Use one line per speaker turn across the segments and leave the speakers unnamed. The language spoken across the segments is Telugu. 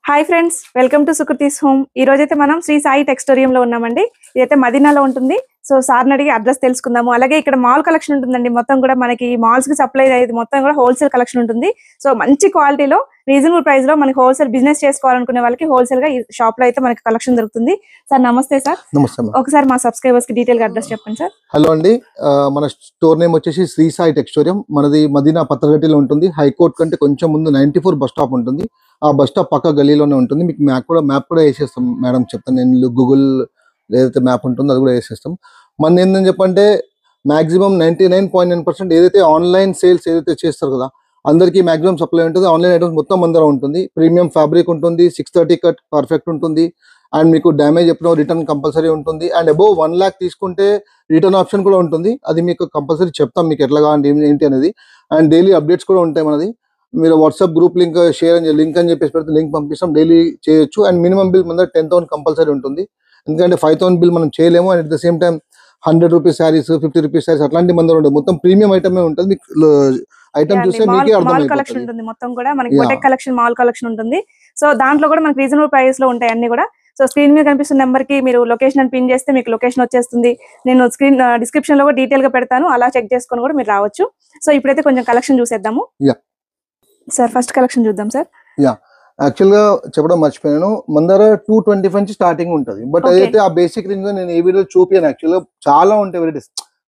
Hi friends, welcome to Sukriti's home. ఈ రోజైతే మనం శ్రీ సాయి టెక్స్టోరియం లో ఉన్నామండి. ఇదైతే మదీనాలో ఉంటుంది. సో సార్ని అడిగి అడ్రస్ తెలుసుకుందాము. అలాగే ఇక్కడ మాల్ కలెక్షన్ ఉంటుందండి. మొత్తం కూడా మనకి మాల్స్ కి సప్లై అయ్యేది మొత్తం కూడా హోల్సేల్ కలెక్షన్ ఉంటుంది. సో మంచి క్వాలిటీలో రీజనబుల్ ప్రైస్ లో మనకి హోల్సేల్ బిజినెస్ చేసుకోవాలనుకునే వాళ్ళకి హోల్సేల్ గా ఈ షాప్ లో అయితే మనకి కలెక్షన్ దొరుకుతుంది. సార్ నమస్తే సార్.
నమస్తే.
ఒకసారి మా సబ్స్క్రైబర్స్ కి డీటెయిల్ గా అడ్రస్ చెప్పండి సార్.
హలో అండి, మన స్టోర్ నేమ్ వచ్చేసి శ్రీ సాయి టెక్స్టోరియం. మనది మదీనా పత్రగట్టిలో ఉంటుంది. హైకోర్ట్ కంటే కొంచెం ముందు 94 బస్ స్టాప్ ఉంటుంది. ఆ బస్ స్టాప్ పక్క గలీలోనే ఉంటుంది. మీకు మ్యాప్ కూడా వేసేస్తాం మేడం, చెప్తాను నేను. గూగుల్ ఏదైతే మ్యాప్ ఉంటుందో అది కూడా వేసేస్తాం. మన ఏంటని చెప్పంటే మాక్సిమం 99.9% ఏదైతే ఆన్లైన్ సేల్స్ ఏదైతే చేస్తారు కదా, అందరికీ మాక్సిమం సప్లై ఉంటుంది. ఆన్లైన్ ఐటమ్స్ మొత్తం అందరూ ఉంటుంది. ప్రీమియం ఫ్యాబ్రిక్ ఉంటుంది, 630 కట్ పర్ఫెక్ట్ ఉంటుంది. అండ్ మీకు డ్యామేజ్ ఎప్పుడో రిటర్న్ కంపల్సరీ ఉంటుంది. అండ్ అబోవ్ 1 lakh తీసుకుంటే రిటర్న్ ఆప్షన్ కూడా ఉంటుంది. అది మీకు కంపల్సరీ చెప్తాం మీకు ఎట్లా కావాలి ఏంటి అనేది. అండ్ డైలీ అప్డేట్స్ కూడా ఉంటాయి మనది. మీరు వాట్సాప్ గ్రూప్ లింక్ షేర్ అని లింక్ అని చెప్పేసి పెడితే లింక్ పంపిస్తాం, డైలీ చేయొచ్చు. అండ్ మినిమం బిల్ మన 10,000 కంపల్సరీ ఉంటుంది. ఎందుకంటే 5,000 బిల్ మనం చేయలేము. And at the same time 100 rupees saris, 50 rupees saris అట్లాంటి మంది ఉంటుంది. మొత్తం ప్రీమియం ఐటమే ఉంటుంది. మీకు ఐటమ్ చూస్తే మీకే
కలెక్షన్ ఉంటుంది. మొత్తం కూడా మనకి బొటెక్ కలెక్షన్, మాల్ కలెక్షన్ ఉంటుంది. సో దాంట్లో కూడా మనకి రీజనబుల్ ప్రైస్ లో ఉంటాయి అన్ని కూడా. సో స్క్రీన్ మీద కనిపిస్తున్న నెంబర్ కి మీరు లొకేషన్ అని పిన్ చేస్తే మీకు లొకేషన్ వచ్చేస్తుంది. నేను స్క్రీన్ డిస్క్రిప్షన్ లో కూడా డీటెయిల్ గా పెడతాను, అలా చెక్ చేసుకొని కూడా మీరు రావచ్చు. సో ఇప్పుడైతే కొంచెం కలెక్షన్ చూసేద్దాము. సార్ ఫస్ట్ కలెక్షన్ చూద్దాం సార్.
యాక్చువల్ గా చెప్పడం మర్చిపోయాను, మన దగ్గర 225 నుంచి స్టార్టింగ్ ఉంటుంది. బట్ అదైతే ఆ బేసిక్ రేంజ్ నేను ఏ వీడియో చూపియాను. యాక్చువల్ గా చాలా ఉంటాయి వెరైటీస్,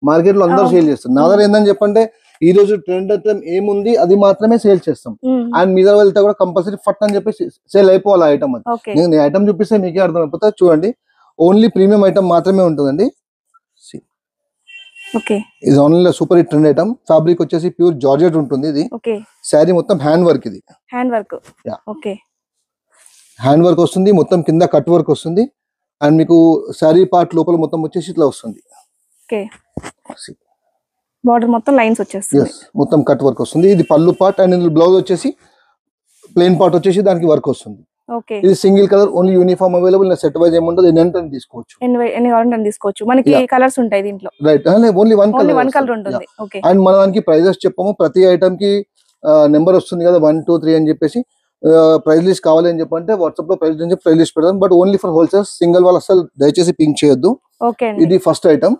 మార్కెట్ లో అందరూ సేల్ చేస్తారు. నా దగ్గర ఏందని చెప్పంటే ఈ రోజు ట్రెండ్ ఐటమ్ ఏముంది అది మాత్రమే సేల్ చేస్తాం. అండ్ మీ దగ్గర వెళ్తే కూడా కంపల్సరీ ఫట్ అని చెప్పి సేల్ అయిపోవాలి ఐటమ్. అది నేను ఐటమ్ చూపిస్తే మీకే అర్థం అయిపోతా. చూడండి, ఓన్లీ ప్రీమియం ఐటమ్ మాత్రమే ఉంటుందండి. ఇది only super hit trend item. Fabric వచ్చేసి ప్యూర్ జార్జెట్ ఉంటుంది. ఇది శారీ మొత్తం హ్యాండ్ వర్క్. ఇది హ్యాండ్ వర్క్ వస్తుంది, మొత్తం కింద కట్ వర్క్ వస్తుంది. అండ్ మీకు శారీ పార్ట్ లోపల మొత్తం వచ్చేసి ఇట్లా వస్తుంది.
బార్డర్ మొత్తం లైన్స్ వచ్చేస్తుంది,
మొత్తం కట్ వర్క్ వస్తుంది. ఇది పళ్ళు పార్ట్. అండ్ ఇందులో బ్లౌజ్ వచ్చేసి ప్లెయిన్ పార్ట్ వచ్చేసి దానికి వర్క్ వస్తుంది. ఇది single colour, only uniform available. Set wise ఏముంటుంది, ఎన్ని తీసుకోవచ్చు,
ఎన్ని కావాలంటే తీసుకోవచ్చు. మనకి కలర్స్ ఉంటాయి దీంట్లో,
రైట్? ఓన్లీ వన్ కలర్ ఉంటుంది. అండ్ మన దానికి ప్రైజెస్ చెప్పాము. ప్రతి ఐటమ్ కి నెంబర్ వస్తుంది కదా, 1, 2, 3 అని చెప్పేసి. ప్రైస్ లిస్ట్ కావాలి అని చెప్పంటే వాట్సాప్ లో ప్రైస్ లిస్ట్ పెడదాం. But only for wholesale, single వాళ్ళు అసలు దయచేసి పింక్ చేయొద్దు. ఇది ఫస్ట్ ఐటమ్.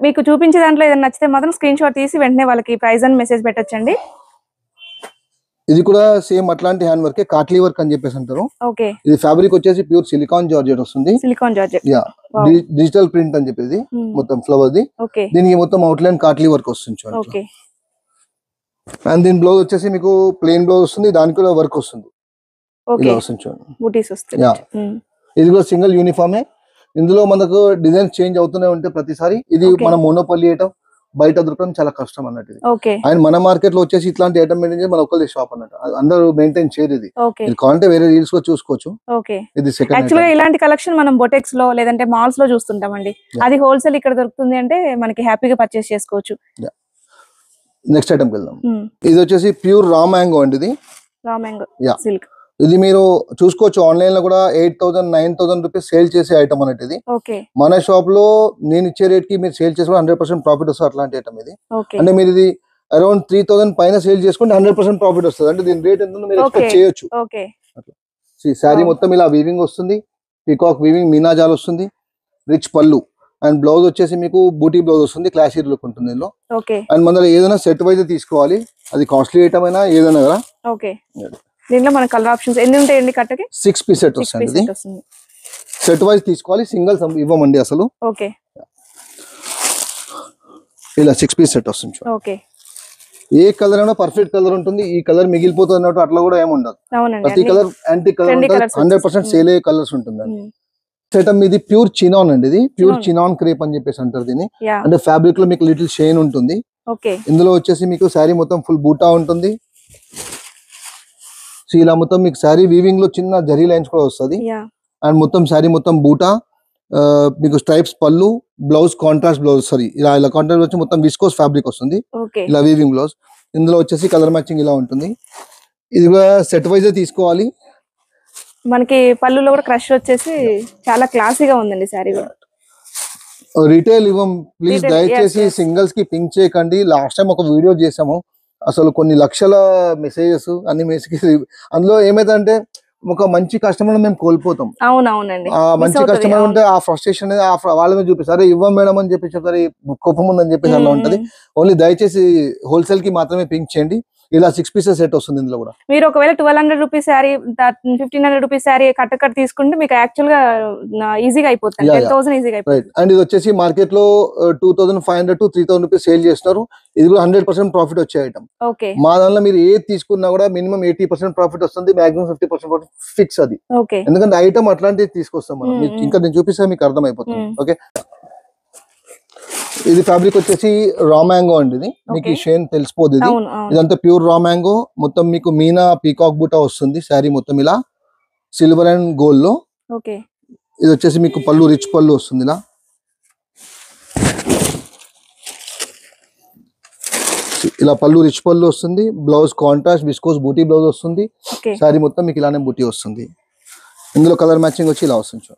మీకు చూపించే దాంట్లో ఏదైనా నచ్చితే మాత్రం స్క్రీన్ షాట్ తీసి వెంటనే వాళ్ళకి ప్రైస్ అని మెసేజ్ పెట్టొచ్చండి.
ఇది కూడా సేమ్ అట్లాంటి హ్యాండ్ వర్క్, కాట్లీ వర్క్ అని చెప్పేసి అంటారు. ఇది ఫ్యాబ్రిక్ వచ్చేసి ప్యూర్ సిలికాన్ జార్జెట్ వస్తుంది. డిజిటల్ ప్రింట్ అని చెప్పేసి మొత్తం ఫ్లవర్ ది. దీనికి మొత్తం అవుట్లైన్ కాట్లీ వర్క్ వస్తుంది చూడండి. అండ్ దీని బ్లౌజ్ వచ్చేసి మీకు ప్లెయిన్ బ్లౌజ్ వస్తుంది, దానికి కూడా వర్క్ వస్తుంది. ఇలా వస్తుంది చూడండి. ఇది కూడా సింగిల్ యూనిఫామే. ఇందులో మనకు డిజైన్ చేంజ్ అవుతూనే ఉంటాయి ప్రతిసారి. ఇది మన మోనోపల్లి ఐటమ్, బయట దొరకడం చాలా కష్టం అన్నట్టు. అండ్ మన మార్కెట్ లో వచ్చేసి ఇట్లాంటి ఐటమ్ మెయింటైన్ మన ఒక్కరి షాప్ అన్నట్టు, అందరూ మెయింటైన్ చేయరు. ఇది కావాలంటే వేరే రీల్స్ లో చూసుకోవచ్చు. ఇది సెకండ్.
ఇలాంటి కలెక్షన్ మనం బొటెక్స్ లో లేదంటే మాల్స్ లో చూస్తుంటామండి. అది హోల్సేల్ ఇక్కడ దొరుకుతుంది అంటే మనకి హ్యాపీగా పర్చేస్ చేసుకోవచ్చు.
నెక్స్ట్ ఐటమ్ కి వెళ్దాం. ఇది వచ్చేసి ప్యూర్ రా మ్యాంగో అండి. ఇది
రా మ్యాంగో సిల్క్.
ఇది మీరు చూసుకోవచ్చు, ఆన్లైన్ లో కూడా 8,000, 9,000 రూపీస్ సేల్ చేసే ఐటమ్ అన్నట్టు. ఇది మన షాప్ లో నేను ఇచ్చే రేట్ కి మీరు సేల్ చేసి 100% ప్రాఫిట్ వస్తుంది. అట్లాంటి ఐటమ్ ఇది. అంటే మీరు ఇది అరౌండ్ 3,000 పైన సేల్ చేసుకుంటే 100% ప్రాఫిట్ వస్తుంది. అంటే దీని రేట్ ఎంత మీరు ఎక్స్పెక్ట్ చేయొచ్చు. శారీ మొత్తం ఇలా వీవింగ్ వస్తుంది, పీకాక్ వీవింగ్, మీనాజాల్ వస్తుంది, రిచ్ పళ్ళు. అండ్ బ్లౌజ్ వచ్చేసి మీకు బూటీ బ్లౌజ్ వస్తుంది, క్లాసీ లుక్ ఉంటుంది ఇందులో. అండ్ మన ఏదైనా సెట్ వైజ్ తీసుకోవాలి, అది కాస్ట్లీ ఐటమ్ అయినా ఏదైనా కదా.
దీంట్లో మన కలర్ ఆప్షన్స్ ఎన్ని ఉంటాయండి? కట్టకి
6 పీస్ సెట్ వస్తుంది. సెట్ వైజ్ తీసుకోవాలి, సింగిల్ ఇవ్వమండి అసలు. ఇలా 6 పీస్ సెట్ వస్తుంది. ఏ కలర్ అయినా పర్ఫెక్ట్ కలర్ ఉంటుంది. ఈ కలర్ మిగిలిపోతుంది అన్నట్టు అట్లా కూడా ఏమి ఉండదు. ప్రతి కలర్ యాంటీ కలర్ 100% సేల్ అయ్యే కలర్స్ ఉంటుంది. ఐటమ్ ఇది ప్యూర్ చినాన్ అండి. ఇది ప్యూర్ చినాన్ క్రేప్ అని చెప్పేసి అంటారు దీన్ని. అంటే ఫ్యాబ్రిక్ లో మీకు లిటిల్ షైన్ ఉంటుంది. ఇందులో వచ్చేసి మీకు శారీ మొత్తం ఫుల్ బూటా ఉంటుంది. ఇలా మొత్తం మీకు శారీ వీవింగ్ లో చిన్న జరీ లైన్స్ కూడా వస్తుంది. అండ్ మొత్తం శారీ మొత్తం బూటా, మీకు స్ట్రైప్స్ పళ్ళు, బ్లౌజ్ కాంట్రాస్ట్ బ్లౌజ్. సారీ, ఇలా కాంట్రాస్ట్ వచ్చి మొత్తం విస్కోస్ ఫ్యాబ్రిక్ వస్తుంది. ఇలా వీవింగ్ బ్లౌజ్. ఇందులో వచ్చేసి కలర్ మ్యాచింగ్ ఇలా ఉంటుంది. ఇది కూడా సెట్ వైజ్ తీసుకోవాలి.
మనకి పళ్ళులో కూడా క్రష్ వచ్చేసి చాలా క్లాసీగా ఉందండి శారీ కూడా.
రిటైల్ ఇవ్వం ప్లీజ్, దయచేసి సింగిల్స్ కి పింక్ చేయకండి. లాస్ట్ టైం ఒక వీడియో చేసాము, అసలు కొన్ని లక్షల మెసేజెస్ అన్ని మెసేజ్ అందులో ఏమైందంటే ఒక మంచి కస్టమర్ మేము కోల్పోతాం.
అవునవునండి,
ఆ మంచి కస్టమర్ ఉంటే ఆ ఫ్రస్ట్రేషన్ అనేది వాళ్ళ మీద చూపిస్తారు, ఇవ్వం మేడం అని చెప్పి చెప్తారు, కోపం ఉందని చెప్పేసి అలా ఉంటది. ఓన్లీ దయచేసి హోల్సేల్ కి మాత్రమే పింక్ చేయండి. ఇలా 6 పీసెస్ సెట్ వస్తుంది ఇందులో కూడా. మీరు
ఒకవేళ 1200 rupees sari 1500 rupees sari cut తీసుకుంటే మీకు యాక్చువల్ గా ఈజీగా అయిపోతుంది, 10,000 ఈజీగా అయిపోతుంది.
అండ్ ఇది వచ్చేసి మార్కెట్ లో 2500 to 3000 రూపీస్ సేల్ చేస్తున్నారు. ఇది కూడా 100% ప్రాఫిట్ వచ్చే ఐటమ్. మా దానిలో మీరు ఏది తీసుకున్నా కూడా మినిమం 80% ప్రాఫిట్ వస్తుంది, మాక్సిమం 50% ప్రాఫిట్ ఫిక్స్ అది. ఎందుకంటే ఐటమ్ అట్లాంటివి తీసుకొస్తాం మనం. ఇంకా నేను చూపిస్తే మీకు అర్థం అయిపోతుంది. ఓకే, ఇది ఫ్యాబ్రిక్ వచ్చేసి రా మ్యాంగో అండి. ఇది మీకు ఈ షేన్ తెలిసిపోదు. ఇదంతా ప్యూర్ రా మ్యాంగో. మొత్తం మీకు మీనా పీకాక్ బూటా వస్తుంది శారీ మొత్తం ఇలా సిల్వర్ అండ్ గోల్డ్ లో. ఇది వచ్చేసి మీకు పళ్ళు రిచ్ పళ్ళు వస్తుంది ఇలా. ఇలా పళ్ళు రిచ్ పళ్ళు వస్తుంది. బ్లౌజ్ కాంట్రాస్ట్ విస్కోస్ బూటీ బ్లౌజ్ వస్తుంది. శారీ మొత్తం మీకు ఇలానే బూటీ వస్తుంది. ఇందులో కలర్ మ్యాచింగ్ వచ్చి ఇలా వస్తుంది.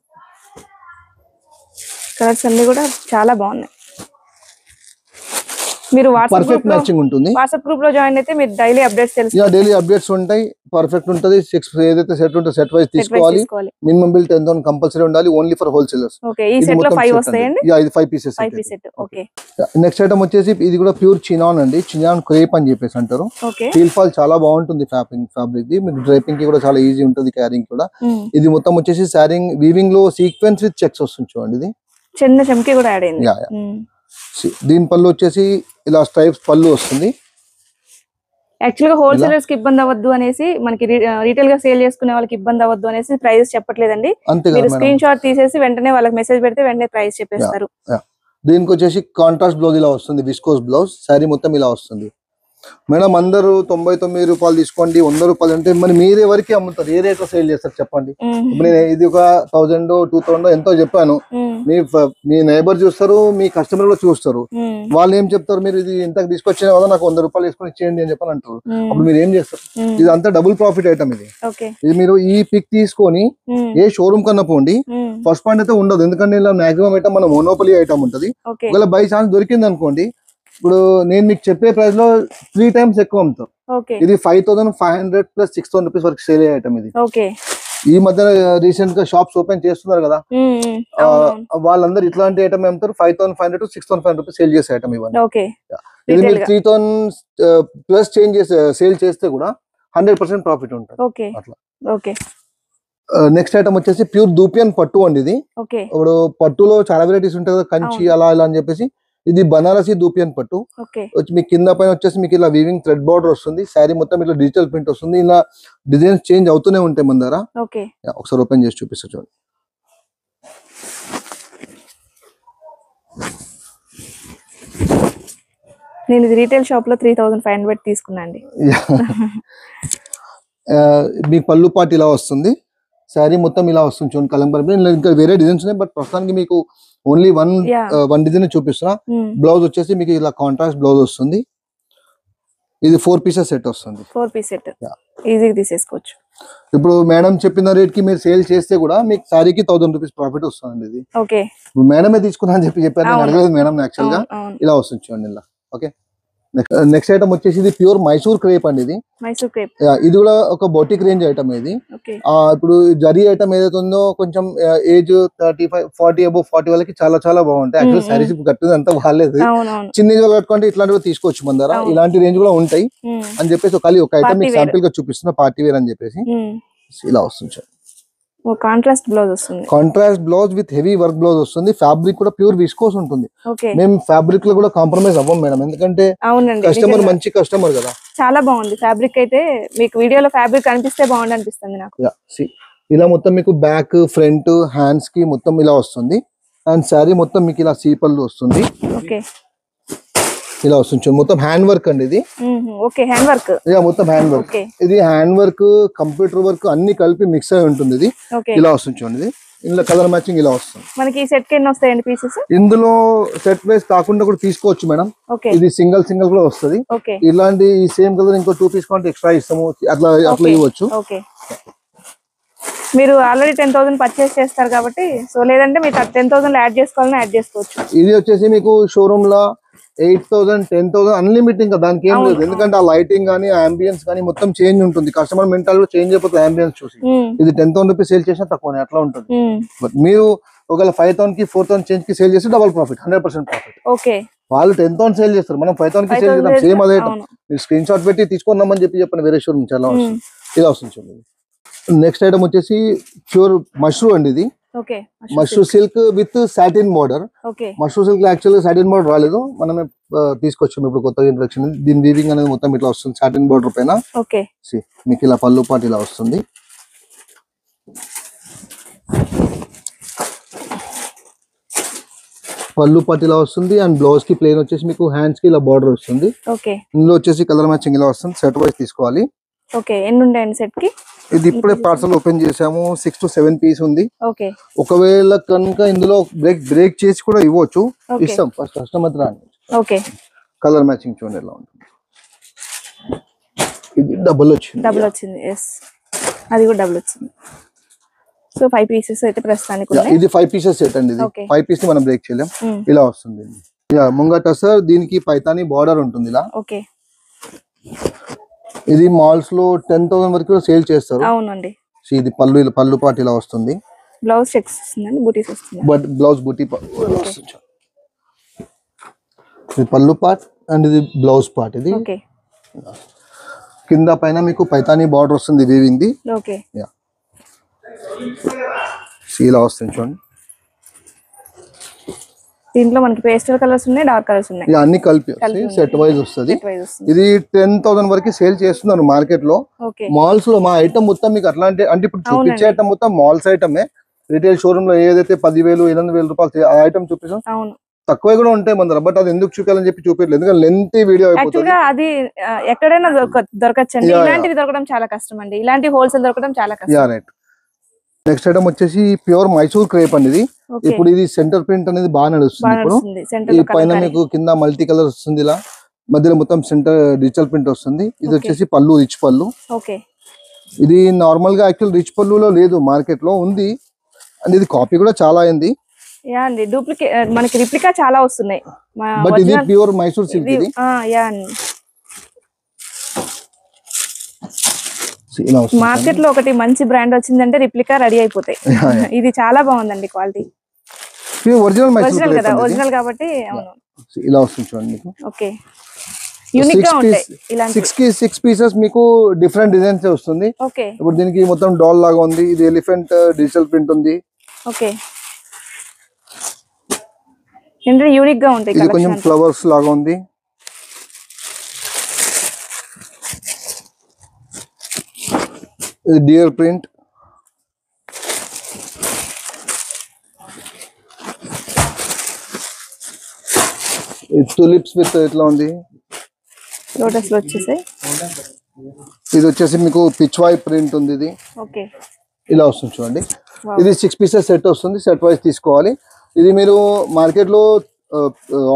కలర్స్ అన్ని కూడా చాలా బాగున్నాయి. మీరు
పర్ఫెక్ట్ మ్యాచింగ్ ఉంటుంది.
వాట్సాప్ గ్రూప్ లో జాయిన్ అయితే మీరు డైలీ అప్డేట్స్ తెలుసు.
డైలీ అప్డేట్స్ ఉంటాయి. పర్ఫెక్ట్ ఉంటుంది. ఏదైతే సెట్ ఉంటే సెట్ వైస్ తీసుకోవాలి. మినిమం బిల్ 10,000 కంపల్సరీ ఉండాలి. Only for wholesalers.
ఈ సెట్ లో 5 వస్తాయండి.
ఇది 5 పీసెస్. నెక్స్ట్ ఐటమ్ వచ్చేసి ఇది కూడా ప్యూర్ చినాన్ అండి. చినాన్ క్రేప్ అని చెప్పేసి అంటారు. ఫీల్ ఫాల్ చాలా బాగుంటుంది ఫ్యాబ్రిక్ ది. మీకు డ్రైపింగ్ కి కూడా చాలా ఈజీ ఉంటుంది, క్యారింగ్ కూడా. ఇది మొత్తం వచ్చేసి శారీ వీవింగ్ లో సీక్వెన్స్ విత్ చెక్స్ వస్తుంది చూడండి. ఇది
చిన్న చమ్కీ కూడా యాడ్ అయింది.
దీని పళ్ళు వచ్చేసి ఇలా స్ట్రైప్స్ పళ్ళు వస్తుంది.
యాక్చువల్ గా హోల్సేలర్స్ కి ఇబ్బంది అవ్వద్దు అనేసి, మనకి రీటైల్ గా సేల్ చేసుకునే వాళ్ళకి ఇబ్బంది అవ్వద్దు అనేసి ప్రైస్ చెప్పట్లేదండి. మీరు స్క్రీన్ షాట్ తీసేసి వెంటనే వాళ్ళకి మెసేజ్ పెడితే వెంటనే ప్రైస్ చెప్పేస్తారు.
దీనికి వచ్చేసి కాంట్రాస్ట్ బ్లౌజ్ ఇలా వస్తుంది, విస్కోస్ బ్లౌజ్. శారీ మొత్తం ఇలా వస్తుంది. మేడం అందరూ 99 రూపాయలు తీసుకోండి, 100 రూపాయలు అంటే మరి మీరు ఎవరికి అమ్ముతారు, ఏ రేట్ లో సేల్ చేస్తారు చెప్పండి. ఇప్పుడు నేను ఇది ఒక 1000 2000 ఎంతో చెప్పాను. మీ నైబర్ చూస్తారు, మీ కస్టమర్ కూడా చూస్తారు. వాళ్ళు ఏం చెప్తారు, మీరు ఇది ఇంతకు తీసుకొచ్చిన కదా నాకు 100 రూపాయలు తీసుకొని ఇచ్చేయండి అని చెప్పని అంటారు. అప్పుడు మీరు ఏం చేస్తారు? ఇది అంతా డబుల్ ప్రాఫిట్ ఐటమ్. ఇది మీరు ఈ పిక్ తీసుకొని ఏ షోరూమ్ కన్నా పోండి, ఫస్ట్ పాయింట్ అయితే ఉండదు. ఎందుకంటే ఇలా మాక్సిమం ఐటమ్ మన మోనోపలి ఐటమ్ ఉంటది. ఒకవేళ బై ఛాన్స్ దొరికింది అనుకోండి, ఇప్పుడు నేను మీకు చెప్పే ప్రైస్ లో 3 times ఎక్కువ అమ్ముతాం. ఇది 5500 plus 6000 రూపీస్ వరకు సేల్ అయ్యే ఐటమ్. ఇది ఈ మధ్య రీసెంట్ గా షాప్స్ ఓపెన్ చేస్తున్నారు కదా, వాళ్ళందరూ ఇట్లాంటి ఐటమ్ అమ్ముతారు. 5500 to 6500 రూపీస్ సేల్ చేసే ఐటమ్ ఇవ్వండి. ఇది మీరు 3000 ప్లస్ చేంజ్ చేసే సేల్ చేస్తే కూడా 100% ప్రాఫిట్ ఉంటుంది అట్లా. నెక్స్ట్ ఐటమ్ వచ్చేసి ప్యూర్ దూపియన్ పట్టు అండి. ఇది ఇప్పుడు పట్టులో చాలా వెరైటీస్ ఉంటాయి కదా, కంచి అలా ఇలా అని చెప్పేసి. ఇది బనారసి దూపియన్ పట్టు వచ్చి మీకు కింద పైన వచ్చేసి మీకు ఇలా వీవింగ్ థ్రెడ్ బార్డర్ వస్తుంది. శారీ మొత్తం ఇట్లా డిజిటల్ ప్రింట్ వస్తుంది. ఇలా డిజైన్స్ చేంజ్ అవుతూనే ఉంటాయి మన దగ్గర. ఒకసారి ఓపెన్ చేసి చూపిస్తా చూడండి.
నేను ఇది రీటైల్ షాప్ లో 3500 తీసుకున్నాండి.
మీ పళ్ళు పాటు ఇలా వస్తుంది. శారీ మొత్తం ఇలా వస్తుంది చూడండి, కలంబర్. ఇంకా వేరే డిజైన్స్ ఉన్నాయి, బట్ ప్రస్తుతానికి మీకు ఓన్లీ వన్ డిజైన్ చూపిస్తున్నా. బ్లౌజ్ వచ్చేసి మీకు ఇలా కాంట్రాస్ట్ బ్లౌజ్ వస్తుంది. ఇది 4 పీసెస్ సెట్ వస్తుంది.
4 పీస్ సెట్ ఈజీగా తీసేసుకోవచ్చు.
ఇప్పుడు మేడం చెప్పిన రేట్ కి మీరు సేల్ చేస్తే కూడా మీకు సారీకి 1000 రూపీస్ ప్రాఫిట్ వస్తుంది. ఇది మేడమే తీసుకున్నా అని చెప్పారు, నేను అడగలేదు మేడం. యాక్చువల్ గా ఇలా వస్తుంది చూడండి ఇలా. ఓకే, నెక్స్ట్ ఐటమ్ వచ్చేసి ఇది ప్యూర్ మైసూర్ క్రేప్ అండి. ఇది
మైసూర్ క్రేప్.
ఇది కూడా ఒక బొటిక్ రేంజ్ ఐటమ్. ఇది ఇప్పుడు జరీ ఐటమ్ ఏదైతే ఉందో కొంచెం ఏజ్ 35 40 అబౌవ్ 40 వాళ్ళకి చాలా చాలా బాగుంటాయి. యాక్చువల్ సారీస్ కట్టుది అంతా బాగాలేదు. చిన్న ఏజ్ వాళ్ళు కట్టుకుంటే ఇట్లాంటివి తీసుకోవచ్చు మన దగ్గర. ఇలాంటి రేంజ్ కూడా ఉంటాయి అని చెప్పేసి ఒక ఐటమ్ మీకు శాంపిల్ గా చూపిస్తున్నా, పార్టీ వేర్ అని చెప్పేసి. ఇలా వస్తుంది.
కాంట్రాస్ట్ బ్లౌజ్ వస్తుంది.
Contrast blouse with heavy work blouse వస్తుంది. ఫ్యాబ్రిక్ కూడా ప్యూర్ విస్కోస్ ఉంటుంది. మేము ఫ్యాబ్రిక్ లో కూడా కాంప్రమైజ్ అవ్వం మేడం, ఎందుకంటే కస్టమర్ మంచి కస్టమర్ కదా.
చాలా బాగుంది ఫ్యాబ్రిక్ అయితే. మీకు వీడియోలో ఫ్యాబ్రిక్ కనిపిస్తే బాగుంది అనిపిస్తుంది నాకు.
ఇలా మొత్తం మీకు బ్యాక్ ఫ్రంట్ హ్యాండ్స్ కి మొత్తం ఇలా వస్తుంది. అండ్ శారీ మొత్తం మీకు ఇలా సీపల్లు వస్తుంది. ఇలా వస్తుంది మొత్తం హ్యాండ్ వర్క్ అండి. ఇది
హ్యాండ్ వర్క్,
మొత్తం హ్యాండ్ వర్క్. ఇది హ్యాండ్ వర్క్, కంప్యూటర్ వర్క్ అన్ని కలిపి మిక్స్ అయి ఉంటుంది. ఇది ఇలా వస్తుంది చూడండి. ఇది ఇందులో కలర్ మ్యాచింగ్ ఇలా వస్తుంది.
మనకి ఈ సెట్ కి ఎన్ని వస్తాయండి పీసెస్?
ఇందులో సెట్ వైస్ కాకుండా కూడా తీసుకోవచ్చు మేడం. ఇది సింగిల్ కూడా వస్తుంది. ఇలాంటి ఈ సేమ్ కలర్ ఇంకో 2 పీస్ కావాలంటే ఎక్స్ట్రా ఇస్తాము, అట్లా ఇవ్వచ్చు.
మీరు ఆల్రెడీ 10,000 పర్చేస్ చేస్తారు కాబట్టి, సో లేదంటే మీరు 10,000 యాడ్ చేసుకోవాలని యాడ్ చేసుకోవచ్చు.
ఇది వచ్చేసి మీకు షోరూమ్ లో 8,000 10,000 అన్లిమిట్, ఇంకా దానికి ఏం లేదు. ఎందుకంటే ఆ లైటింగ్ కానీ అంబియన్స్ కానీ మొత్తం చేంజ్ ఉంటుంది. కస్టమర్ మెంటాల్ కూడా చేంజ్ అయిపోతుంది అంబియన్స్ చూసి. ఇది 10,000 రూపీస్ సేల్ చేసినా తక్కువనే అట్లా ఉంటుంది. బట్ మీరు ఒకవేళ 5,000 కి 4,000 చేంజ్ కి సేల్ చేస్తే డబుల్ ప్రాఫిట్, 100% ప్రాఫిట్.
ఓకే,
వాళ్ళు 10,000 సేల్ చేస్తారు, మనం 5,000 కి సేల్ చేద్దాం. సేమ్ అదే మీరు స్క్రీన్ షాట్ పెట్టి తీసుకున్నామని చెప్పండి వేరే షోరూమ్ నుంచి. అలా వస్తుంది, ఇలా వస్తుంది చూడండి. నెక్స్ట్ ఐటమ్ వచ్చేసి ప్యూర్ మష్రూ అండి. ఇది mashru silk with satin border. Mashru silk లో యాక్చువల్గా సాటిన్ బోర్డర్ రాలేదు, మనమే తీసుకొచ్చాము ఇప్పుడు కొత్తగా ఇంట్రొడక్షన్. దీని వీవింగ్ అనేది మొత్తం ఇట్లా వస్తుంది సాటిన్ బోర్డర్ పైన. మీకు ఇలా పళ్ళు పాటు ఇలా వస్తుంది. పళ్ళు పాటు ఇలా వస్తుంది అండ్ బ్లౌజ్ కి ప్లేన్ వచ్చేసి మీకు హ్యాండ్స్ కి ఇలా బార్డర్ వస్తుంది. ఇందులో వచ్చేసి కలర్ మ్యాచింగ్ ఇలా వస్తుంది. సెట్ వైజ్ తీసుకోవాలి.
ఎన్ని ఉంటాయండి సెట్ కి?
ఇది ఇప్పుడే పార్సల్ ఓపెన్ చేసాము, 6 to 7 పీస్ ఉంది. ఒకవేళ కనుక ఇందులో బ్రేక్ చేసి కూడా ఇవ్వచ్చు, ఇస్తాం. ఫస్ట్ కస్టమర్ రాండి. కలర్ మ్యాచింగ్ చూడండి ఎలా ఉంటుంది. ఇది డబుల్ వచ్చింది.
అది కూడా డబుల్ వచ్చింది. సో 5 పీసెస్ అయితే ప్రస్తుతానికి
ఇది 5 పీసెస్ సెట్ అండి. ఇది 5 పీస్ ని మనం బ్రేక్ చేయలేం. ఇలా వస్తుంది. ముంగట సార్ దీనికి పైతాని బార్డర్ ఉంటుంది ఇలా. ఇది మాల్స్ లో 10,000 వరకు సేల్ చేస్తారు.
అవునండి.
ఇది పళ్ళు పాటు ఇలా వస్తుంది.
బ్లౌజ్ చెక్స్ వస్తుందండి, బూటీస్ వస్తుంది.
బట్ బ్లౌజ్ బూటీ వస్తుంది. ఇది పళ్ళు పార్ట్ అండ్ ఇది బ్లౌజ్ పార్ట్. ఇది కింద పైన మీకు పైతాని బార్డర్ వస్తుంది వీవింగ్ ది. ఇలా వస్తుంది చూడండి.
దీంట్లో మనకి పేస్టల్ కలర్స్ ఉన్నాయి, డార్క్ కలర్స్ ఉన్నాయి,
అన్ని కలిపి సెట్ వైజ్ వస్తుంది. ఇది 10,000 వరకు సేల్ చేస్తున్నారు మార్కెట్ లో. మాల్స్ లో మా ఐటమ్ మొత్తం మీకు అట్లాంటి అంటే ఇప్పుడు చూపించే ఐటమ్ మొత్తం మాల్స్ ఐటమే. రిటైల్ షోరూమ్ లో ఏదైతే 10,000 8,000 రూపాయలు ఆ ఐటమ్ చూపిస్తాం, తక్కువ కూడా ఉంటాయి మన. బట్ అది ఎందుకు చూపించాలని చెప్పి చూపించలేదు, ఎందుకంటే లెంత్ వీడియో అయిపోతుంది.
అది ఎక్కడైనా దొరకచ్చండి, ఇలాంటివి దొరకడం చాలా కష్టం అండి. ఇలాంటి హోల్సేల్ దొరకడం చాలా కష్టం.
నెక్స్ట్ ఐటమ్ వచ్చేసి ప్యూర్ మైసూర్ క్రేప్ అండి. ఇది ఇప్పుడు ఇది సెంటర్ ప్రింట్ అనేది బాగా నడుస్తుంది. ఇప్పుడు ఈ పైన మీకు కింద మల్టీ కలర్ వస్తుంది, ఇలా మధ్యలో మొత్తం సెంటర్ డిజిటల్ ప్రింట్ వస్తుంది. ఇది వచ్చేసి పళ్ళు, రిచ్ పళ్ళు. ఇది నార్మల్ గా యాక్చువల్ రిచ్ పళ్ళులో లేదు, మార్కెట్ లో ఉంది. అండ్ ఇది కాపీ కూడా చాలా అయింది.
డూప్లికేట్ మనకి రిప్లికా చాలా వస్తున్నాయి.
బట్ ఇది ప్యూర్ మైసూర్ సిల్క్. ఇది
మార్కెట్ లో ఒకటి మంచి బ్రాండ్ వచ్చిందంటే రిప్లికా రెడీ అయిపోతాయి. ఇది చాలా బాగుందండి క్వాలిటీ. ఒరిజినల్ కాబట్టి
ఇలా వస్తుంది చూడండి మీకు.
యూనిక్ గా ఉంటాయి.
6 పీసెస్ మీకు డిఫరెంట్ డిజైన్స్ వస్తుంది. ఇప్పుడు దీనికి మొత్తం డాల్ లాగా ఉంది. ఇది ఎలిఫెంట్ డిజిటల్ ప్రింట్ ఉంది.
యూనిక్ గా ఉంటాయి.
ఇది కొంచెం ఫ్లవర్స్ లాగా ఉంది. ఇది డియర్ ప్రింట్. టులిప్స్ విత్ ఇట్లా ఉంది.
లోటస్ లో వచ్చేసాయి.
ఇది వచ్చేసి మీకు పిచ్వాయ్ ప్రింట్ ఉంది. ఇది ఇలా వస్తుంది చూడండి. ఇది 6 పీసెస్ సెట్ వస్తుంది. సెట్ వైజ్ తీసుకోవాలి. ఇది మీరు మార్కెట్ లో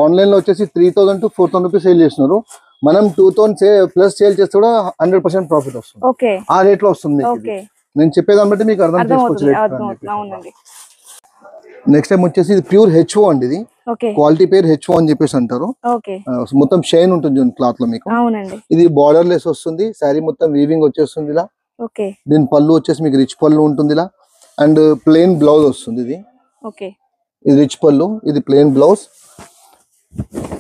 ఆన్లైన్ లో వచ్చేసి 3,000 to 4,000 రూపీస్ సేల్ చేస్తున్నారు. మనం 2,000 ప్లస్ సేల్ చేస్తే కూడా 100% ప్రాఫిట్ వస్తుంది. ఆ రేట్ లో వస్తుంది. నేను చెప్పేదాన్ని బట్టి మీకు అర్థం చేసుకోవచ్చు. నెక్స్ట్ టైం వచ్చేసి ఇది ప్యూర్ హెచ్ఓ అండి. ఇది క్వాలిటీ పేరు హెచ్ఓ అని చెప్పేసి అంటారు. మొత్తం షైన్ ఉంటుంది క్లాత్ లో మీకు. ఇది బార్డర్ లెస్ వస్తుంది. శారీ మొత్తం వీవింగ్ వచ్చేస్తుంది ఇలా. దీని పళ్ళు వచ్చేసి మీకు రిచ్ పళ్ళు ఉంటుంది ఇలా. అండ్ ప్లెయిన్ బ్లౌజ్ వస్తుంది. ఇది రిచ్ పళ్ళు, ఇది ప్లెయిన్ బ్లౌజ్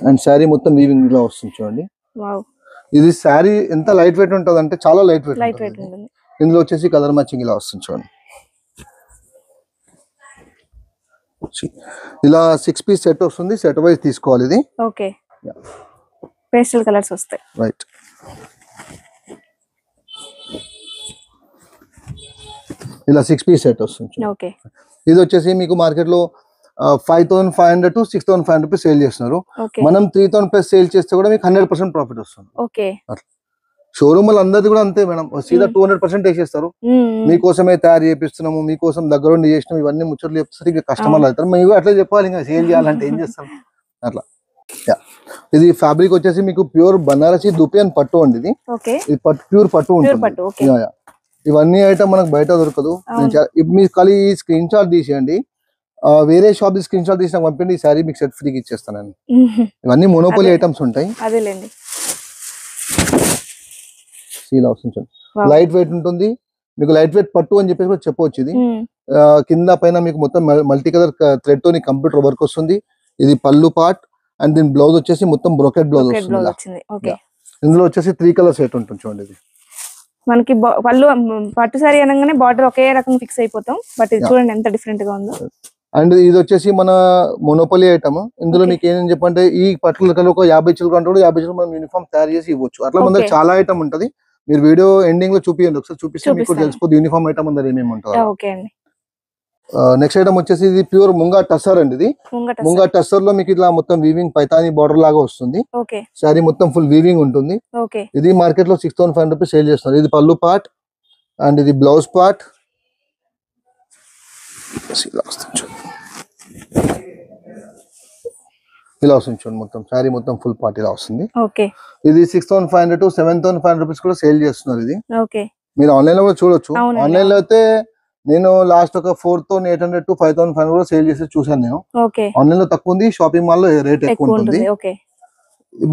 అండ్ శారీ మొత్తం వీవింగ్ ఇలా వస్తుంది చూడండి. ఇది శారీ ఎంత లైట్ వెయిట్ ఉంటుంది అంటే చాలా లైట్ వెయిట్ ఉంటుంది. ఇందులో వచ్చేసి కలర్ మ్యాచింగ్ ఇలా వస్తుంది చూడండి. ఇలా 6 పీస్ సెట్ వస్తుంది. సెట్ వైజ్ తీసుకోవాలి. ఇది
పేస్టల్ కలర్స్ వస్తాయి.
రైట్. ఇలా 6 పీస్ సెట్ వస్తుంది. ఇది వచ్చేసి మీకు మార్కెట్ లో 5,500 to 6,500 రూపీస్ సేల్ చేస్తున్నారు. మనం 3,000 ప్లస్ సేల్ చేస్తే కూడా మీకు 100% ప్రాఫిట్ వస్తుంది. షోరూమ్ వాళ్ళు అందరిది కూడా అంతే మేడం, సీదా 200% వేసేస్తారు. మీకోసమే తయారు చేపిస్తున్నాము, మీకోసం దగ్గర ఉండి చేసినాం, ఇవన్నీ ముచ్చట్లు చెప్తారు. ఇక కస్టమర్లు అవుతారు. మేము అట్లా చెప్పాలి, ఇంకా సేల్ చేయాలంటే ఏం చేస్తాం అట్లా. ఇది ఫ్యాబ్రిక్ వచ్చేసి మీకు ప్యూర్ బనారసి దుపియన్ పట్టు అండి. ఇది ప్యూర్ పట్టు ఉంటుంది. ఇవన్నీ ఐటమ్ మనకు బయట దొరకదు. ఇప్పుడు మీరు ఖాళీ స్క్రీన్ షాట్ తీసేయండి, వేరే షాప్ స్క్రీన్ షాట్ తీసి నాకు పంపిండి, ఈ సారీ మీకు సెట్ ఫ్రీకి ఇచ్చేస్తాను. ఇవన్నీ మోనోపోలీ ఐటమ్స్ ఉంటాయి.
అదేలేండి.
ఇలా వస్తుంది, లైట్ వెయిట్ ఉంటుంది మీకు. లైట్ వెయిట్ పట్టు అని చెప్పేసి కూడా చెప్పవచ్చు. ఇది కింద పైన మీకు మొత్తం మల్టీ కలర్ థ్రెడ్ తోని కంప్యూటర్ వర్క్ వస్తుంది. ఇది పళ్ళు పార్ట్ అండ్ దీని బ్లౌజ్ వచ్చేసి మొత్తం బ్రోకెట్ బ్లౌజ్ వస్తుంది. ఇందులో వచ్చేసి 3 కలర్ సెట్ ఉంటుంది చూడండి. ఇది
మనకి పళ్ళు పట్టు సారీ అనగానే బార్డర్ ఒకే రకం ఫిక్స్ అయిపోతాం, బట్ ఇది చూడండి ఎంత డిఫరెంట్ గా ఉందో.
అండ్ ఇది వచ్చేసి మన మోనోపోలీ ఐటమ్. ఇందులో మీకు ఏం చెప్పంటే ఈ పర్టికులర్ కలర్ ఒక 50 చిలుక అంటే 50 చిలుక మనం యూనిఫామ్ తయారు చేసి ఇవ్వచ్చు. అట్లా మన దగ్గర చాలా ఐటమ్ ఉంటది. మీరు వీడియో ఎండింగ్ లో చూపియండి, ఒకసారి చూపిస్తే మీకు తెలిసిపోతుంది యూనిఫామ్ ఐటమ్ అందరు ఏమేమి ఉంటుంది. నెక్స్ట్ ఐటమ్ వచ్చేసి ఇది ప్యూర్ ముంగా టస్సర్ అండి. ఇది ముంగా టస్సర్ లో మీకు ఇట్లా మొత్తం వీవింగ్ పైతాని బార్డర్ లాగా వస్తుంది. సారీ మొత్తం ఫుల్ వీవింగ్ ఉంటుంది. ఇది మార్కెట్ లో 6500 రూపీస్ సేల్ చేస్తున్నారు. ఇది పళ్ళు పార్ట్ అండ్ ఇది బ్లౌజ్ పార్ట్. ఇలా వస్తుంది చూడండి, మొత్తం శారీ మొత్తం ఫుల్ పార్ట్ ఇలా వస్తుంది. ఇది 6500 to 7500 రూపీస్ కూడా సేల్ చేస్తున్నారు. ఇది మీరు ఆన్లైన్ లో కూడా చూడొచ్చు. ఆన్లైన్ లో అయితే నేను లాస్ట్ ఒక 4800 to 5500 కూడా సేల్ చేసి చూసాను నేను. ఆన్లైన్ లో తక్కువ ఉంది, షాపింగ్ మాల్ లో రేట్ ఎక్కువ ఉంటుంది.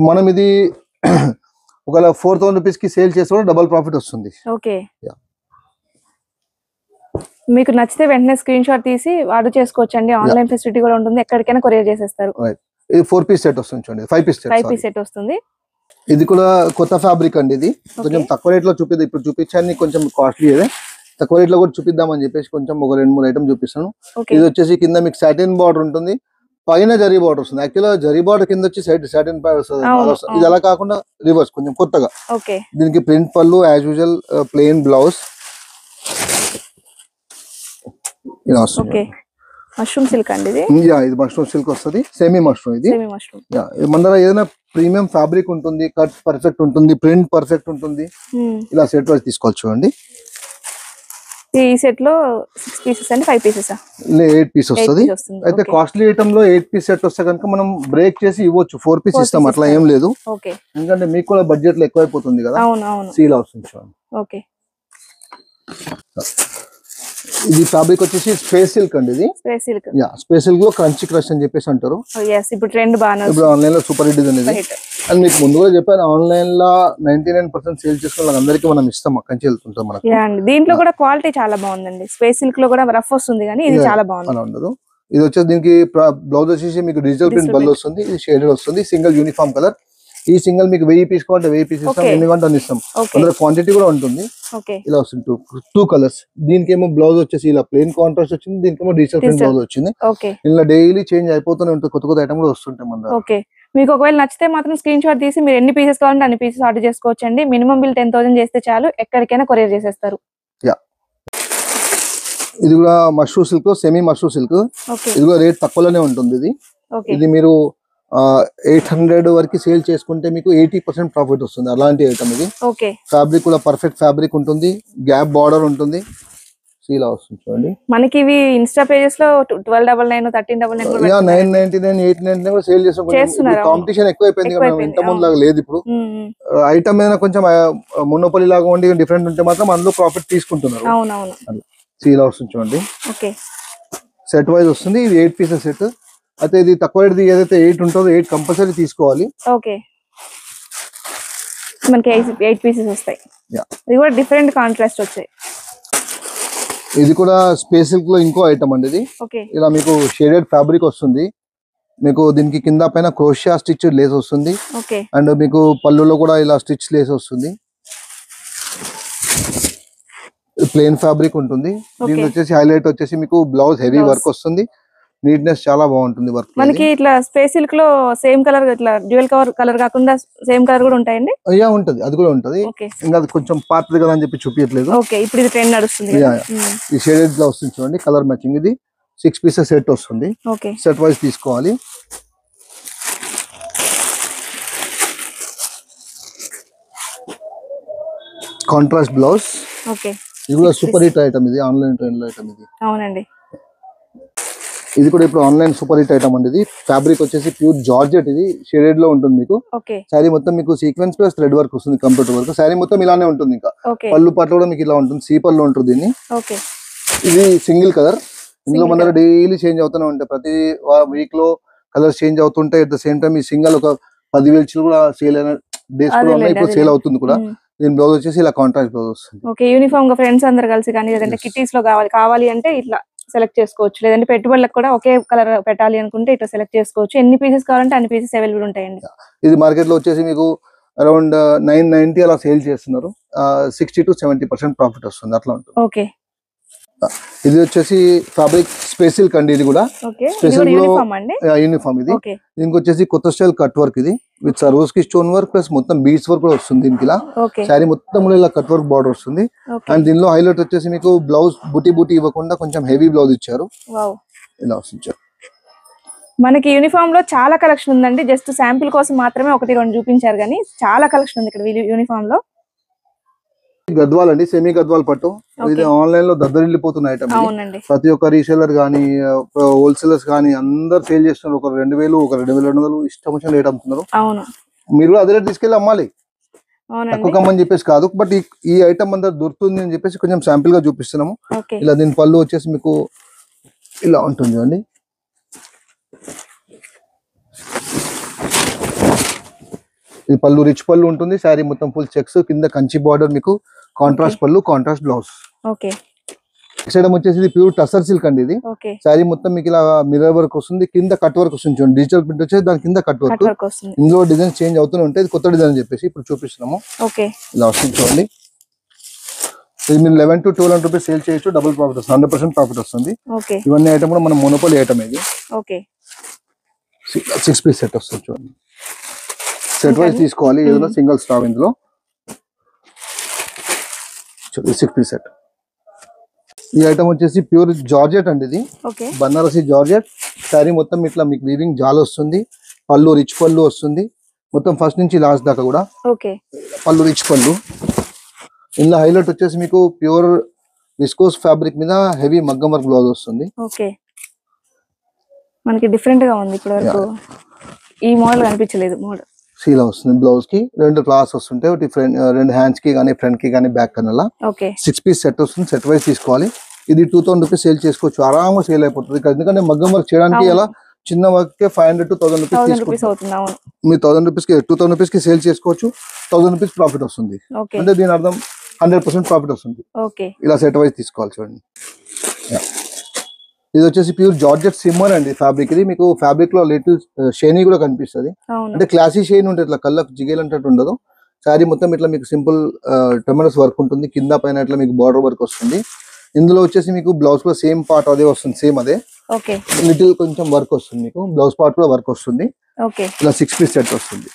మనం ఇది ఒకవేళ 4000 రూపీస్ కి సేల్ చేస్తే కూడా డబుల్ ప్రాఫిట్ వస్తుంది.
మీకు నచ్చితే వెంటనే స్క్రీన్ షాట్ తీసి ఆర్డర్ చేసుకోవచ్చండి. ఆన్లైన్ ఫెసిలిటీ కూడా ఉంటుంది, ఎక్కడికైనా కొరియర్ చేసేస్తారు.
ఇది 4 పీస్ సెట్ వస్తుంది చూడండి, 5 పీస్ సెట్
వస్తుంది.
ఇది కూడా కొత్త ఫ్యాబ్రిక్ అండి. ఇది కొంచెం తక్కువ రేట్ లో చూపిద్దాం. ఇప్పుడు చూపించాను కొంచెం కాస్ట్లీ, అదే తక్కువ రేట్ లో కూడా చూపిద్దామని చెప్పేసి కొంచెం ఒక 2-3 ఐటమ్ చూపిస్తాను. ఇది వచ్చేసి కింద మీకు సాటిన్ బార్డర్ ఉంటుంది, పైన జరీ బార్డర్ వస్తుంది. యాక్చువల్గా జరీ బార్డర్ కింద వచ్చి సాటిన్ వస్తుంది. ఇది అలా కాకుండా రివర్స్ కొంచెం కొత్తగా. దీనికి ప్రింట్ పళ్ళు, యాజ్ యూజువల్ ప్లెయిన్ బ్లౌజ్ ఇలా వస్తుంది.
మష్రూమ్ సిల్క్ అండి ఇది.
ఇది మష్రూమ్ సిల్క్ వస్తుంది, సెమీ మష్రూమ్. ఇది మన దగ్గర ఏదైనా ప్రీమియం ఫ్యాబ్రిక్ ఉంటుంది, కట్ పర్ఫెక్ట్ ఉంటుంది, ప్రింట్ పర్ఫెక్ట్ ఉంటుంది. ఇలా సెట్ వైజ్ తీసుకోవచ్చు చూడండి.
ఈ సెట్ లో 6 పీసెస్ అండి, 5 పీసెస్
8 పీస్ వస్తుంది. అయితే కాస్ట్లీ ఐటమ్ లో 8 పీస్ సెట్ వస్తే కనుక మనం బ్రేక్ చేసి ఇవ్వచ్చు, 4 పీస్ ఇస్తాం, అట్లా ఏం లేదు. ఎందుకంటే మీకు కూడా బడ్జెట్ లో ఎక్కువైపోతుంది కదా. సీల్ వస్తుంది చూడండి. ఇది ఫ్యాబ్రిక్ వచ్చేసి స్పేస్ సిల్క్ అండి. ఇది స్పేస్ సిల్క్ లో క్రంచీ క్రష్ అని చెప్పేసి అంటారు.
ఇప్పుడు ట్రెండ్ బాగా,
ఇప్పుడు ఆన్లైన్ లో సూపర్ హిట్ ఇది. అండ్ మీకు ముందు కూడా చెప్పాను, ఆన్లైన్ లో 99% సేల్ చేసుకున్న వాళ్ళందరికీ మనం ఇస్తాం, అక్కడి నుంచి వెళ్తుంటాం మనకి.
దీంట్లో కూడా క్వాలిటీ చాలా బాగుందండి. స్పేస్ సిల్క్ లో కూడా రఫ్ వస్తుంది, కానీ ఇది చాలా బాగుంది.
అలా ఉండదు. ఇది వచ్చేసి దీనికి బ్లౌజ్ వచ్చేసి మీకు డిజిటల్ ప్రింట్ బల్ వస్తుంది. ఇది షేడెడ్ వస్తుంది, సింగిల్ యూనిఫామ్ కలర్. ఈ సింగిల్ మీకు 1000 పీస్ కావాలంటే 1000 పీస్ ఇస్తాం, ఎన్ని కావాలంటే అన్ని ఇస్తాం. అందులో క్వాంటిటీ కూడా ఉంటుంది. ఇలా వస్తుంది 2 కలర్స్. దీనికేమో బ్లౌజ్ వచ్చేసి ఇలా ప్లెయిన్ కాంట్రాస్ట్ వచ్చింది, దీనికేమో డిజిటల్ ప్రింట్ బ్లౌజ్ వచ్చింది. ఇలా డైలీ చేంజ్ అయిపోతూనే ఉంటుంది, కొత్త కొత్త ఐటమ్ కూడా వస్తుంటాయి మన దగ్గర.
మీకు ఒకవేళ నచ్చితే మాత్రం స్క్రీన్ షాట్ తీసి మీరు ఎన్ని పీసెస్ కావాలంటే అన్ని పీసెస్ ఆర్డర్ చేసుకోవచ్చండి. మినిమం బిల్ 10,000 చేస్తే చాలు, ఎక్కడికైనా కొరియర్ చేసేస్తారు.
ఇది కూడా mushroom silk, semi mushroom silk. ఇది కూడా రేట్ తక్కువలోనే ఉంటుంది. ఇది మీరు 800 వరకు సేల్ చేసుకుంటే మీకు 80% ప్రాఫిట్ వస్తుంది. అలాంటి ఐటమ్ ఇది. ఫ్యాబ్రిక్ కూడా పర్ఫెక్ట్ ఫ్యాబ్రిక్ ఉంటుంది, గ్యాప్ బార్డర్ ఉంటుంది. ఇలా వస్తుంది చూడండి. మనకి ఇవి ఇన్స్టా పేజెస్ లో 1299, 1399, 999, 899 కూడా సేల్ చేస్తున్నారు. కాంపిటీషన్ ఎక్కువైపోయింది కదా, ఇంత ముందు లాగా లేదు ఇప్పుడు. ఐటమ్ ఏదైనా కొంచెం మోనోపోలీ లాగా ఉండి డిఫరెంట్ ఉంటే మాత్రం అందులో ప్రాఫిట్ తీసుకుంటున్నారు. ఇలా వస్తుంది చూడండి. సెట్ వైజ్ వస్తుంది. ఇది 8 పీసెస్ సెట్. అయితే ఇది తక్కువ రేట్ ఏదైతే 8 ఉంటుందో 8 కంపల్సరీ తీసుకోవాలి.
మనకి 8 పీసెస్ వస్తాయి. ఇది కూడా డిఫరెంట్ కాంట్రాస్ట్ వచ్చాయి.
ఇది కూడా స్పేస్ సిల్క్ లో ఇంకో ఐటమ్ అండి. ఇది ఇలా మీకు షేడెడ్ ఫ్యాబ్రిక్ వస్తుంది. మీకు దీనికి కింద పైన క్రోషియా స్టిచ్ లేస్ వస్తుంది. అండ్ మీకు పళ్ళులో కూడా ఇలా స్టిచ్ లేస్ వస్తుంది. ప్లెయిన్ ఫ్యాబ్రిక్ ఉంటుంది. దీని వచ్చేసి హైలైట్ వచ్చేసి మీకు బ్లౌజ్ హెవీ వర్క్ వస్తుంది. నీట్నెస్ చాలా బాగుంటుంది వర్క్.
మనకి ఇట్లా స్పేస్ సిల్క్ లో సేమ్ కలర్, ఇట్లా డ్యూయల్ కలర్ కాకుండా సేమ్ కలర్ కూడా ఉంటాయండి.
ఉంటది, అది కూడా ఉంటది. ఇంకా అది కొంచెం పార్ట్ కదా అని చెప్పి చూపించట్లేదు.
ఇప్పుడు ఇది ట్రెండ్ నడుస్తుంది.
ఈ షేడెడ్ లో వస్తుంది చూడండి, కలర్ మ్యాచింగ్. ఇది 6 పీసెస్ సెట్ వస్తుంది. సెట్ వైజ్ తీసుకోవాలి. Contrast blouse. ఇది కూడా సూపర్ హిట్ ఐటమ్. ఇది ఆన్లైన్ ట్రెండ్ లో ఐటమ్. ఇది
అవునండి.
ఇది కూడా ఇప్పుడు ఆన్లైన్ సూపర్ హిట్ ఐటమ్ అండి. ఇది ఫ్యాబ్రిక్ వచ్చేసి ప్యూర్ జార్జెట్, ఇది షేడెడ్ లో ఉంటుంది మీకు. శారీ మొత్తం మీకు సీక్వెన్స్ ప్లస్ థ్రెడ్ వర్క్ వస్తుంది, కంప్యూటర్ వర్క్. శారీ మొత్తం ఇలానే ఉంటుంది. ఇంకా పళ్ళు పాటలు కూడా మీకు ఇలా ఉంటుంది, సీపల్లో ఉంటుంది దీన్ని. ఇది సింగిల్ కలర్. ఇందులో మన దగ్గర డైలీ చేంజ్ అవుతూనే ఉంటాయి, ప్రతి వీక్ లో కలర్స్ చేంజ్ అవుతుంటాయి. అట్ ద సేమ్ టైం ఈ సింగల్ ఒక 10,000 కూడా సేల్ అయిన డేస్ కూడా ఉన్నాయి, ఇప్పుడు సేల్ అవుతుంది కూడా. దీని బ్లౌజ్ వచ్చేసి ఇలా కాంట్రాస్ట్ బ్లౌజ్ వస్తుంది.
యూనిఫామ్ గా ఫ్రెండ్స్ అందరు కలిసి కానీ లేదంటే కిట్టీస్ లో కావాలి అంటే ఇట్లా సెలెక్ట్ చేసుకోవచ్చు. లేదంటే పెట్టుబడులకు కూడా ఒకే కలర్ పెట్టాలి అనుకుంటే ఇట్లా సెలెక్ట్ చేసుకోవచ్చు. ఎన్ని పీసెస్ కావాలంటే అన్ని పీసెస్ అవైలబుల్ ఉంటాయండి.
ఇది మార్కెట్ లో వచ్చేసి మీకు అరౌండ్ 990 అలా సేల్ చేస్తున్నారు. 60 to 70% ప్రాఫిట్ వస్తుంది, అట్లా ఉంటుంది.
ఓకే.
ఇది వచ్చేసి ఫ్యాబ్రిక్ స్పెషల్ కండి. ఇది కూడా స్పెషల్ యూనిఫామ్. ఇది దీనికి వచ్చేసి కొత్త స్టైల్ కట్ వర్క్. ఇది విత్ సర్వోస్ కి స్టోన్ వర్క్ ప్లస్ మొత్తం బీడ్స్ వర్క్ కూడా వస్తుంది దీనికి. ఇలా శారీ మొత్తం కూడా ఇలా కట్ వర్క్ బార్డర్ వస్తుంది. అండ్ దీనిలో హైలైట్ వచ్చేసి మీకు బ్లౌజ్ బుటీ ఇవ్వకుండా కొంచెం హెవీ బ్లౌజ్ ఇచ్చారు, ఇలా వస్తుంది.
మనకి యూనిఫామ్ లో చాలా కలెక్షన్ ఉందండి. జస్ట్ శాంపిల్ కోసం మాత్రమే 1-2 చూపించారు, కానీ చాలా కలెక్షన్ ఉంది ఇక్కడ యూనిఫామ్ లో.
గద్వాల్ అండి, సెమీ గద్వాల్ పట్టు. ఇది ఆన్లైన్ లో దద్దరిల్లిపోతున్న ఐటమ్. ప్రతి ఒక్క రీసేలర్ గానీ హోల్సేలర్స్ గానీ అందరు సేల్ చేస్తున్నారు. ఒక 2,000 ఒక 2,200 ఇష్టం వచ్చిన రేట్ అమ్ముతున్నారు. మీరు కూడా అదే రేట్ తీసుకెళ్ళి అమ్మాలి, తక్కువ కమ్మని చెప్పేసి కాదు. బట్ ఈ ఐటమ్ అందరు దొరుకుతుంది అని చెప్పేసి కొంచెం శాంపిల్ గా చూపిస్తున్నాము. ఇలా దీని పళ్ళు వచ్చేసి మీకు ఇలా ఉంటుంది అండి. ఇది పళ్ళు రిచ్ పళ్ళు ఉంటుంది. శారీ మొత్తం ఫుల్ చెక్స్, కింద కంచి బార్డర్, మీకు కాంట్రాస్ట్ పళ్ళు, కాంట్రాస్ట్ బ్లౌజ్. సైడ్ వచ్చేసి ఇది ప్యూర్ టసర్ సిల్క్ అండి. ఇది శారీ మొత్తం మీకు ఇలా మిర్రర్ వర్క్ వస్తుంది, కింద కట్ వర్క్ వస్తుంది. చూడండి, డిజిటల్ ప్రింట్ వచ్చేసి దాని కింద కట్ వర్క్. ఇందులో డిజైన్ చేంజ్ అవుతూనే ఉంటాయి. ఇది కొత్త డిజైన్ అని చెప్పేసి ఇప్పుడు చూపిస్తున్నాము. ఇలా వస్తుంది చూడండి. ఇది మీరు 11 to 1200 రూపీస్ సేల్ చేయొచ్చు, డబుల్ ప్రాఫిట్ వస్తుంది, 100% ప్రాఫిట్ వస్తుంది. ఇవన్నీ ఐటమ్ కూడా మన మోనోపోలీ ఐటమ్. ఇది 6 పీస్ సెట్ వస్తుంది చూడండి. సెట్ వైజ్ తీసుకోవాలి, ఏదో సింగిల్ స్టాక్. ఇందులో 6 పీస్ సెట్. ఈ ఐటమ్ వచ్చేసి ప్యూర్ జార్జెట్ అండి. ఇది బనారసి జార్జెట్. శారీ మొత్తం ఇట్లా మీకు వీవింగ్ జాల్ వస్తుంది, పళ్ళు రిచ్ పళ్ళు వస్తుంది, మొత్తం ఫస్ట్ నుంచి లాస్ట్ దాకా కూడా పళ్ళు రిచ్ పళ్ళు. ఇందులో హైలైట్ వచ్చేసి మీకు ప్యూర్ విస్కోస్ ఫ్యాబ్రిక్ మీద హెవీ మగ్గం వర్క్ బ్లౌజ్ వస్తుంది.
మనకి డిఫరెంట్ గా ఉంది, ఇప్పటి వరకు ఈ మోడల్ కనిపించలేదు. మోడల్
సీలా వస్తుంది. బ్లౌజ్ కి 2 క్లాస్ వస్తుంటాయి, ఒకటి ఫ్రంట్ 2 హ్యాండ్స్ కి కానీ ఫ్రంట్ కి కానీ బ్యాక్ కన్నా. 6 పీస్ సెట్ వస్తుంది, సెట్ వైజ్ తీసుకోవాలి. ఇది 2000 రూపీస్ సేల్ చేసుకోవచ్చు, ఆరాంగా సేల్ అయిపోతుంది. ఎందుకంటే మగ్గం వర్క్ చేయడానికి ఇలా చిన్న వర్క్ కే 500 to 1000 రూపీస్ అవుతుంది. మీరు 1000 రూపీస్ కి 2000 రూపీస్ కి సేల్ చేసుకోవచ్చు, 1000 రూపీస్ ప్రాఫిట్ వస్తుంది. అంటే దీని అర్థం 100% ప్రాఫిట్ వస్తుంది. ఇలా సెట్ వైజ్ తీసుకోవాలి. చూడండి, ఇది వచ్చేసి ప్యూర్ జార్జెట్ సిమ్మర్ అండి ఫ్యాబ్రిక్. ఇది మీకు ఫ్యాబ్రిక్ లో లిటిల్ షైనీ కూడా కనిపిస్తుంది. అంటే క్లాసీ షైన్ ఉంటుంది, ఇట్లా కళ్ళకు జిగేల్ అంటే ఉండదు. శారీ మొత్తం ఇట్లా మీకు సింపుల్ టెమరస్ వర్క్ ఉంటుంది, కింద పైన ఇట్లా మీకు బార్డర్ వర్క్ వస్తుంది. ఇందులో వచ్చేసి మీకు బ్లౌజ్ కూడా సేమ్ పార్ట్ అదే వస్తుంది, సేమ్ అదే లిటిల్ కొంచెం వర్క్ వస్తుంది. మీకు బ్లౌజ్ పార్ట్ కూడా వర్క్ వస్తుంది. ఇలా 6 పీస్ సెట్ వస్తుంది.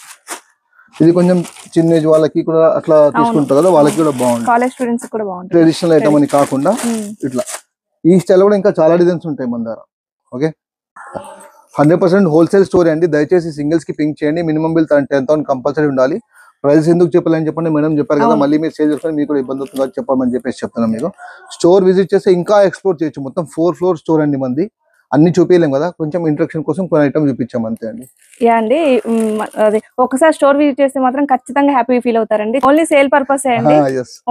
ఇది కొంచెం చిన్న ఏజ్ వాళ్ళకి కూడా అట్లా తీసుకుంటారు కదా, వాళ్ళకి కూడా బాగుంటుంది. ట్రెడిషనల్ ఐటమ్ అని కాకుండా ఇట్లా ఈ స్టైల్ కూడా ఇంకా చాలా డిజైన్స్ ఉంటాయి మన దగ్గర. ఓకే, 100% హోల్సేల్ స్టోరీ అండి. దయచేసి సింగిల్స్ కి పింక్ చేయండి. మినిమం బిల్ 10,000 కంపల్సరీ ఉండాలి. ప్రైస్ ఎందుకు చెప్పాలని చెప్పండి, మేడం చెప్పారు కదా, మళ్ళీ మీరు సేల్ చేసుకొని మీకు కూడా ఇబ్బంది అవుతుంది కదా చెప్పామని చెప్పేసి చెప్తున్నాను. మీకు స్టోర్ విజిట్ చేస్తే ఇంకా ఎక్స్ప్లోర్ చేయొచ్చు. మొత్తం 4 floor స్టోర్ అండి మంది. అన్ని చూపించలేం కదా, కొంచెం ఇంట్రడక్షన్ కోసం కొన్ని ఐటమ్ చూపించాం అంతే అండి.
అండి అది ఒకసారి స్టోర్ విజిట్ చేస్తే మాత్రం ఖచ్చితంగా హ్యాపీ ఫీల్ అవుతారండి. ఓన్లీ సేల్ పర్పస్ అండి,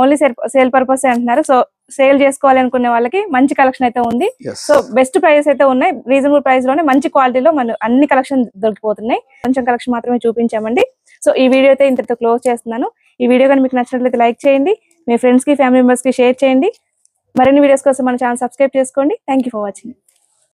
ఓన్లీ సేల్ పర్పస్ అంటున్నారు. సో సేల్ చేసుకోవాలి అనుకునే వాళ్ళకి మంచి కలెక్షన్ అయితే ఉంది. సో బెస్ట్ ప్రైస్ అయితే ఉన్నాయి, రీజనబుల్ ప్రైస్ లోనే మంచి క్వాలిటీలో మన అన్ని కలెక్షన్ దొరికిపోతున్నాయి. కొంచెం కలెక్షన్ మాత్రమే చూపించామండి. సో ఈ వీడియో అయితే ఇంతటితో క్లోజ్ చేస్తున్నాను. ఈ వీడియో కానీ మీకు నచ్చినట్లయితే లైక్ చేయండి, మీ ఫ్రెండ్స్ కి ఫ్యామిలీ మెంబర్స్ కి షేర్ చేయండి. మరిన్ని వీడియోస్ కోసం మన ఛానల్ సబ్స్క్రైబ్ చేసుకోండి. Thank you for watching.